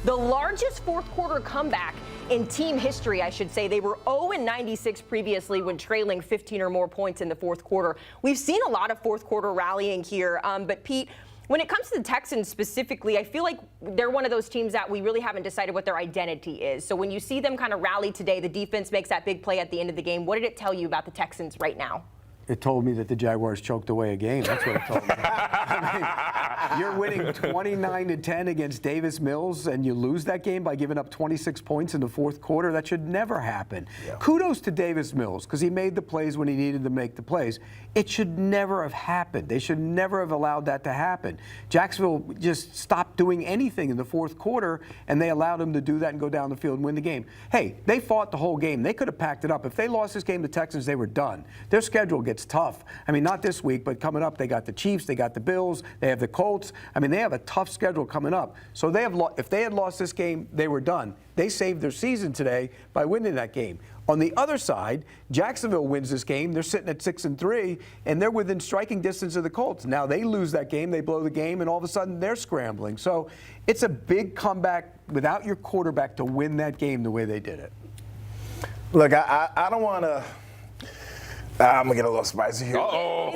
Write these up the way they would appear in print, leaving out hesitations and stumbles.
the largest fourth quarter comeback in team history, I should say. They were 0-96 previously when trailing 15 or more points in the fourth quarter. We've seen a lot of fourth quarter rallying here, but Pete, when it comes to the Texans specifically, I feel like they're one of those teams that we really haven't decided what their identity is. So when you see them kind of rally today, the defense makes that big play at the end of the game. What did it tell you about the Texans right now? It told me that the Jaguars choked away a game. That's what it told me. I mean, you're winning 29-10 against Davis Mills, and you lose that game by giving up 26 points in the fourth quarter. That should never happen. Yeah. Kudos to Davis Mills, because he made the plays when he needed to make the plays. It should never have happened. They should never have allowed that to happen. Jacksonville just stopped doing anything in the fourth quarter, and they allowed him to do that and go down the field and win the game. Hey, they fought the whole game. They could have packed it up. If they lost this game to the Texans, they were done. Their schedule gets tough. I mean, not this week, but coming up, they got the Chiefs, they got the Bills, they have the Colts. I mean, they have a tough schedule coming up. So they have if they had lost this game, they were done. They saved their season today by winning that game. On the other side, Jacksonville wins this game. They're sitting at 6-3, and they're within striking distance of the Colts. Now they lose that game, they blow the game, and all of a sudden they're scrambling. So it's a big comeback without your quarterback to win that game the way they did it. Look, I don't want to. I'm going to get a little spicy here. Wow.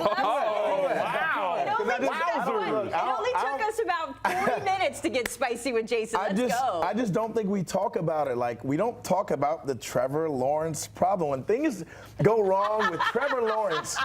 It only took us about 40 minutes to get spicy with Jason. Let's go. I just don't think we talk about it. Like, we don't talk about the Trevor Lawrence problem. When things go wrong with Trevor Lawrence,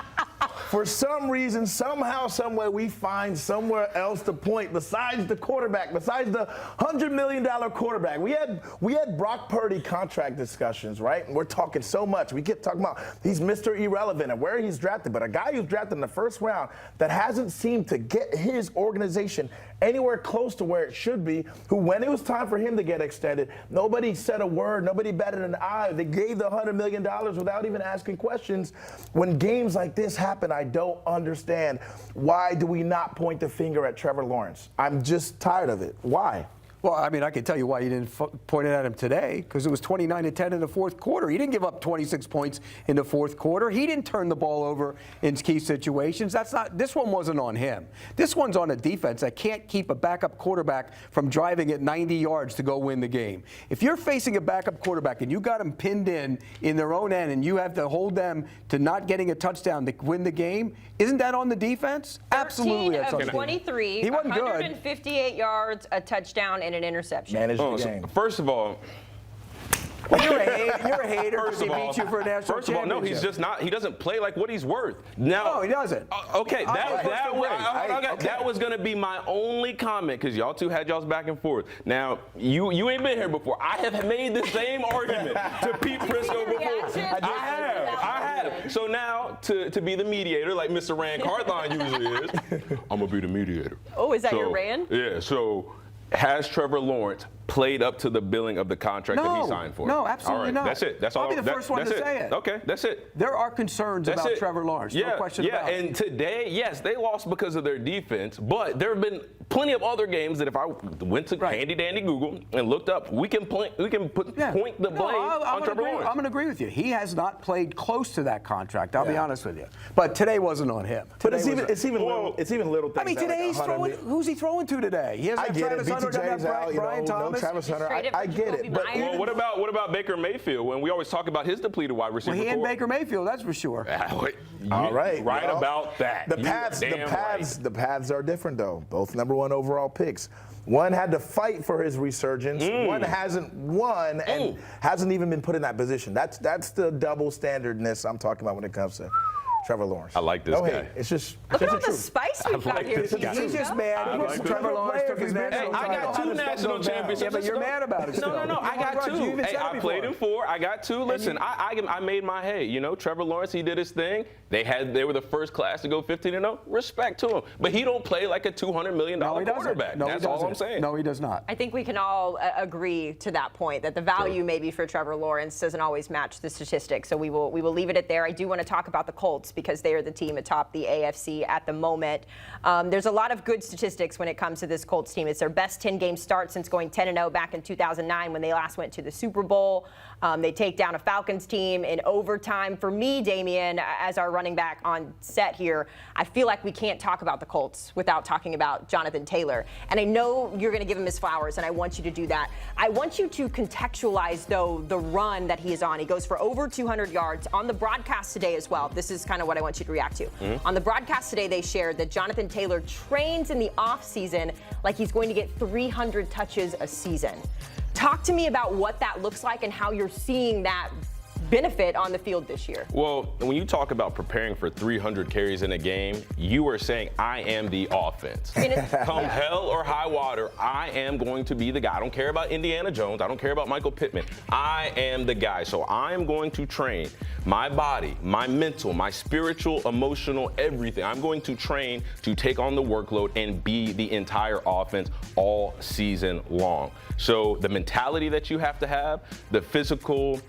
for some reason, somehow, someway, we find somewhere else to point besides the quarterback, besides the $100 million quarterback. We had Brock Purdy contract discussions, right? And we're talking so much. We keep talking about he's Mr. Irrelevant and where he's drafted. But a guy who's drafted in the first round that hasn't seemed to get his organization anywhere close to where it should be, who when it was time for him to get extended, nobody said a word, nobody batted an eye. They gave the $100 million without even asking questions. When games like this happen, I don't understand. Why do we not point the finger at Trevor Lawrence? I'm just tired of it. Why? Well, I mean, I can tell you why you didn't point it at him today, because it was 29-10 in the fourth quarter. He didn't give up 26 points in the fourth quarter. He didn't turn the ball over in key situations. This one wasn't on him. This one's on a defense that can't keep a backup quarterback from driving it 90 yards to go win the game. If you're facing a backup quarterback and you got them pinned in their own end and you have to hold them to not getting a touchdown to win the game, isn't that on the defense? Absolutely. 13 of 23, he wasn't 158 yards, a touchdown, and an interception. Manage the game. First of all, you're a hater because he beat you for a national First of all, no, he's just not. He doesn't play like what he's worth. No, he doesn't. Okay, that was going to be my only comment because y'all two had y'all's back and forth. Now, you ain't been here before. I have made the same argument to Pete Prisco before. I have. So now, to be the mediator, like Mr. Rand Carthon usually is, I'm going to be the mediator. Oh, is that your Rand? Yeah, so has Trevor Lawrence played up to the billing of the contract that he signed for? No, absolutely not. That's it. That's all. I'll be the first one to say it. Okay, that's it. There are concerns about Trevor Lawrence. No question about it. And today, yes, they lost because of their defense, but there have been plenty of other games that if I went to handy dandy Google and looked up, we can point the blame on Trevor Lawrence. I'm going to agree with you. He has not played close to that contract. I'll be honest with you. But today wasn't on him. But it's even little things. I mean, today he's throwing. Who's he throwing to today? He hasn't Travis Hunter, Brian Thomas. Travis Hunter. I get it. But what about Baker Mayfield? When we always talk about his depleted wide receiver. Well, he and Baker Mayfield, that's for sure. All right. Right about that. The paths are different, though. Both number one overall picks. One had to fight for his resurgence. One hasn't won and hasn't even been put in that position. That's the double standardness I'm talking about when it comes to Trevor Lawrence. I like this guy. Hey, it's just look at all the spice we've got here. He's just mad. Trevor Lawrence took his national title. I got 2 national championships. Yeah, but you're mad about it. No. I got 2. Hey, I played in 4. I got 2. Listen, I made my hay. You know, Trevor Lawrence, he did his thing. They were the first class to go 15-0. Respect to him. But he don't play like a $200 million quarterback. That's all I'm saying. No, he does not. I think we can all agree to that point, that the value maybe for Trevor Lawrence doesn't always match the statistics. So we will leave it at there. I do want to talk about the Colts. Colts because they are the team atop the AFC at the moment. There's a lot of good statistics when it comes to this Colts team. It's their best 10-game start since going 10-0 back in 2009 when they last went to the Super Bowl. They take down a Falcons team in overtime. For me, Damien, as our running back on set here, I feel like we can't talk about the Colts without talking about Jonathan Taylor. And I know you're going to give him his flowers, and I want you to do that. I want you to contextualize, though, the run that he is on. He goes for over 200 yards. On the broadcast today as well, this is kind of what I want you to react to. On the broadcast today, they shared that Jonathan Taylor trains in the offseason like he's going to get 300 touches a season. Talk to me about what that looks like and how you're seeing that benefit on the field this year. Well, when you talk about preparing for 300 carries in a game, you are saying, I am the offense. Come hell or high water, I am going to be the guy. I don't care about Indiana Jones. I don't care about Michael Pittman. I am the guy. So I am going to train my body, my mental, my spiritual, emotional, everything. I'm going to train to take on the workload and be the entire offense all season long. So the mentality that you have to have, the physical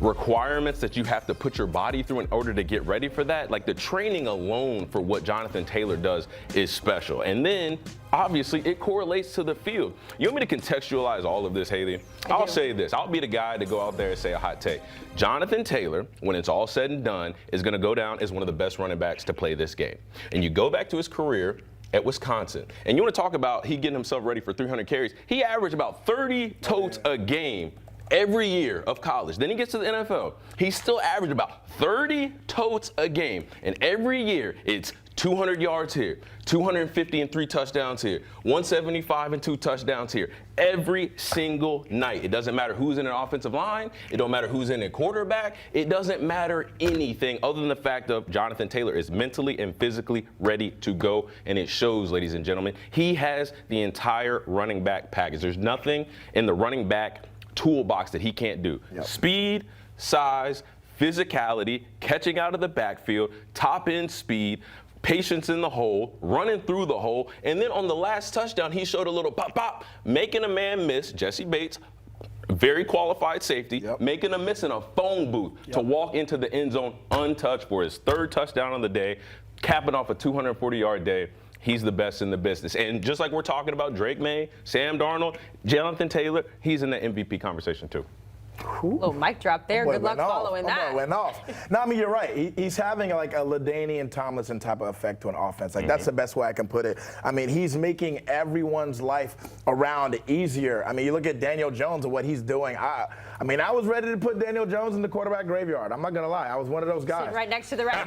requirements that you have to put your body through in order to get ready for that, like the training alone for what Jonathan Taylor does is special. And then, obviously, it correlates to the field. You want me to contextualize all of this, Haley? I'll say this. I'll be the guy to go out there and say a hot take. Jonathan Taylor, when it's all said and done, is going to go down as one of the best running backs to play this game. And you go back to his career at Wisconsin, and you want to talk about he getting himself ready for 300 carries. He averaged about 30 totes a game every year of college. Then he gets to the NFL. He still averaged about 30 totes a game. And every year, it's 200 yards here, 250 and 3 touchdowns here, 175 and 2 touchdowns here. Every single night. It doesn't matter who's in an offensive line. It don't matter who's in a quarterback. It doesn't matter anything other than the fact of Jonathan Taylor is mentally and physically ready to go. And it shows, ladies and gentlemen. He has the entire running back package. There's nothing in the running back toolbox that he can't do. Speed, size, physicality, catching out of the backfield, top end speed, patience in the hole, running through the hole, and then on the last touchdown, he showed a little pop, making a man miss, Jesse Bates, very qualified safety, making a miss in a phone booth to walk into the end zone untouched for his 3rd touchdown of the day, capping off a 240-yard day. He's the best in the business. And just like we're talking about Drake May, Sam Darnold, Jonathan Taylor, he's in the MVP conversation too. Little mic drop there. Good luck following that. Went off. No, I mean, you're right. He's having like a LaDainian Tomlinson type of effect to an offense. Like, that's the best way I can put it. I mean, he's making everyone's life around easier. I mean, you look at Daniel Jones and what he's doing. I mean, I was ready to put Daniel Jones in the quarterback graveyard. I'm not going to lie. I was one of those guys. Sitting right next to the right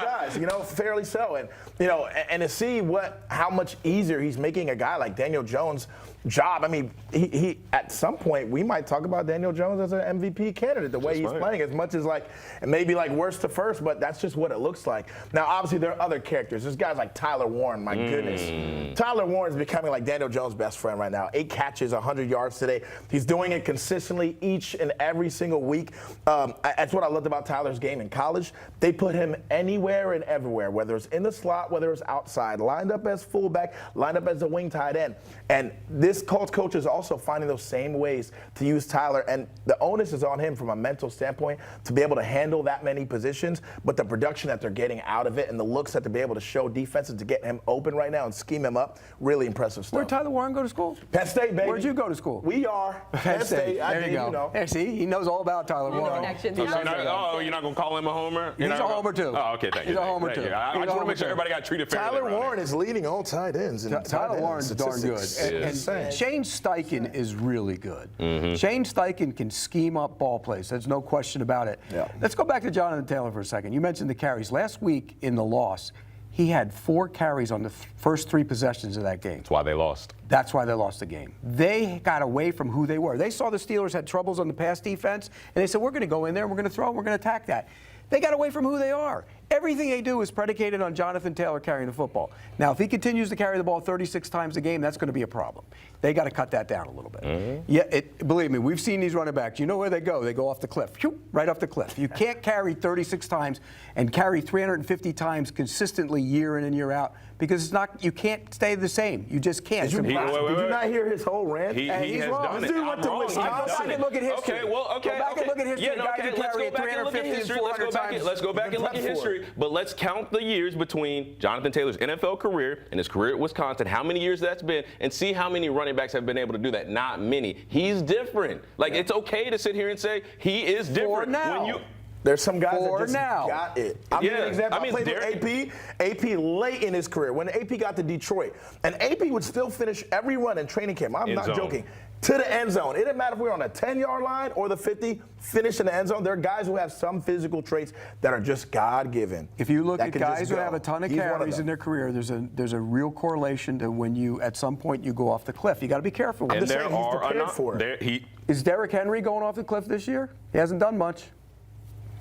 guys, you know, fairly so. And, you know, and to see how much easier he's making a guy like Daniel Jones' job. I mean, he at some point, we might talk about Daniel Jones as an MVP candidate, the way he's playing, as much as like, and maybe like worst to first, but that's just what it looks like. Now, obviously, there are other characters. There's guys like Tyler Warren, my goodness. Tyler Warren is becoming like Daniel Jones' best friend right now. 8 catches, 100 yards today. He's doing it consistently each and every single week. That's what I loved about Tyler's game in college. They put him anywhere and everywhere, whether it's in the slot, whether it's outside, lined up as fullback, lined up as a wing tight end. And this Colts coach is also finding those same ways to use Tyler, and the onus is on him from a mental standpoint to be able to handle that many positions, but the production that they're getting out of it and the looks that they're able to show defenses to get him open right now and scheme him up, really impressive stuff. Where'd Tyler Warren go to school? Penn State, baby. Where'd you go to school? We are. Penn State. There you go. You know. Yeah, see, he knows all about Tyler Warren. connections. You're not going to call him a homer? He's a homer, too. Oh, okay, thank you. He's a homer, too. I just want to make sure everybody got treated fairly. Tyler Warren is leading all tight ends. Tyler Warren's darn good. And Shane Steichen is really good. Shane Steichen can scheme up ball plays. There's no question about it. Let's go back to Jonathan Taylor for a second. You mentioned the carries. Last week in the loss, he had 4 carries on the first 3 possessions of that game. That's why they lost. That's why they lost the game. They got away from who they were. They saw the Steelers had troubles on the pass defense, and they said, we're going to go in there, we're going to throw, we're going to attack that. They got away from who they are. everything they do is predicated on Jonathan Taylor carrying the football. Now, if he continues to carry the ball 36 times a game, that's going to be a problem. They got to cut that down a little bit. Yeah, believe me, we've seen these running backs. You know where they go? They go off the cliff, right off the cliff. You can't carry 36 times and carry 350 times consistently year in and year out because it's not. You can't stay the same. You just can't. Did you not hear his whole rant? He has wrong. done This it. dude went to I'm wrong. Wisconsin. Go back and look at history. Okay, well, okay. Go back and look at history. Yeah, no, okay, let's go back and look at history. Let's go back and look at history. But let's count the years between Jonathan Taylor's NFL career and his career at Wisconsin, how many years that's been, and see how many running backs have been able to do that. Not many. He's different. Like, it's okay to sit here and say he is different. For now. There's some guys For that just now. got it. I'll give you an example. I played with AP late in his career. When AP got to Detroit, and AP would still finish every run in training camp. I'm not joking. To the end zone. It didn't matter if we were on a 10-yard line or the 50, finish in the end zone. There are guys who have some physical traits that are just God-given. If you look at guys who have a ton of carries in their career, there's a real correlation to when you, at some point, you go off the cliff. You got to be careful. I'm just saying he's prepared for it. Is Derrick Henry going off the cliff this year? He hasn't done much.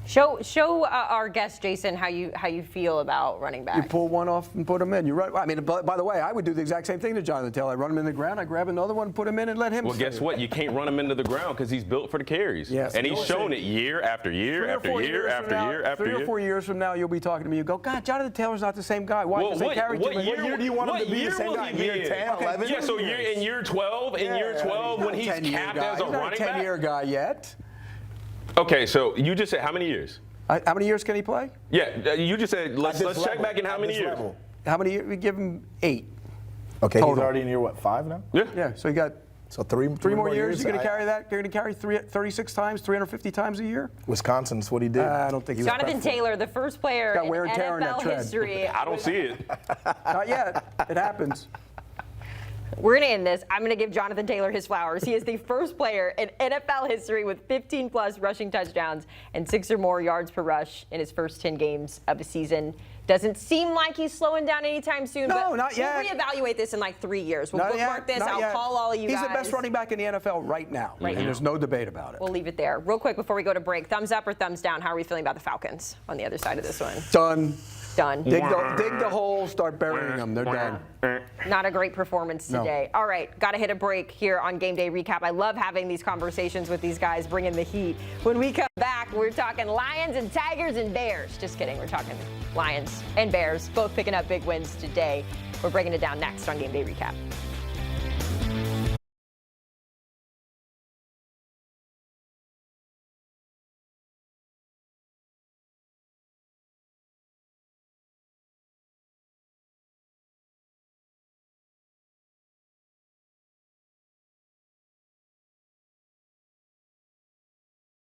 Show our guest Jason how you feel about running backs. You pull one off and put him in. You're right. I mean, by the way, I would do the exact same thing to Jonathan Taylor. I run him in the ground. I grab another one, put him in, and let him. Well, guess what? You can't run him into the ground because he's built for the carries. Yes. And he's shown it year after year after year after year after year. 3 or 4 years from now, you'll be talking to me. You go, God, Jonathan Taylor's not the same guy. Why? Because they carried what him. year do you want him to be the same guy? Year 10, 11? Yeah, so in year 12, when he's capped as a running back. He's not a 10-year guy yet. Okay, so you just said how many years? How many years can he play? Yeah, you just said let's check back in how many years. How many years? We give him 8. Okay, total. he's already in year, what, 5 now? Yeah. Yeah, so he got three more years. You're going to carry that? You're going to carry 36 times, 350 times a year? Wisconsin's what he did. I don't think he was Jonathan Taylor, the first player in NFL history. I don't see it. Not yet. It happens. We're going to end this. I'm going to give Jonathan Taylor his flowers. He is the first player in NFL history with 15-plus rushing touchdowns and 6 or more yards per rush in his first 10 games of the season. Doesn't seem like he's slowing down anytime soon. No, but not yet. We'll reevaluate this in like 3 years. We'll bookmark this. I'll call all of you guys. He's the best running back in the NFL right now. And there's no debate about it. We'll leave it there. Real quick before we go to break, thumbs up or thumbs down? How are we feeling about the Falcons on the other side of this one? Done. Dig the hole, start burying them. They're done. Not a great performance today. No. All right, got to hit a break here on Game Day Recap. I love having these conversations with these guys, bringing the heat. When we come back, we're talking Lions and Tigers and Bears. Just kidding, we're talking Lions and Bears, both picking up big wins today. We're breaking it down next on Game Day Recap.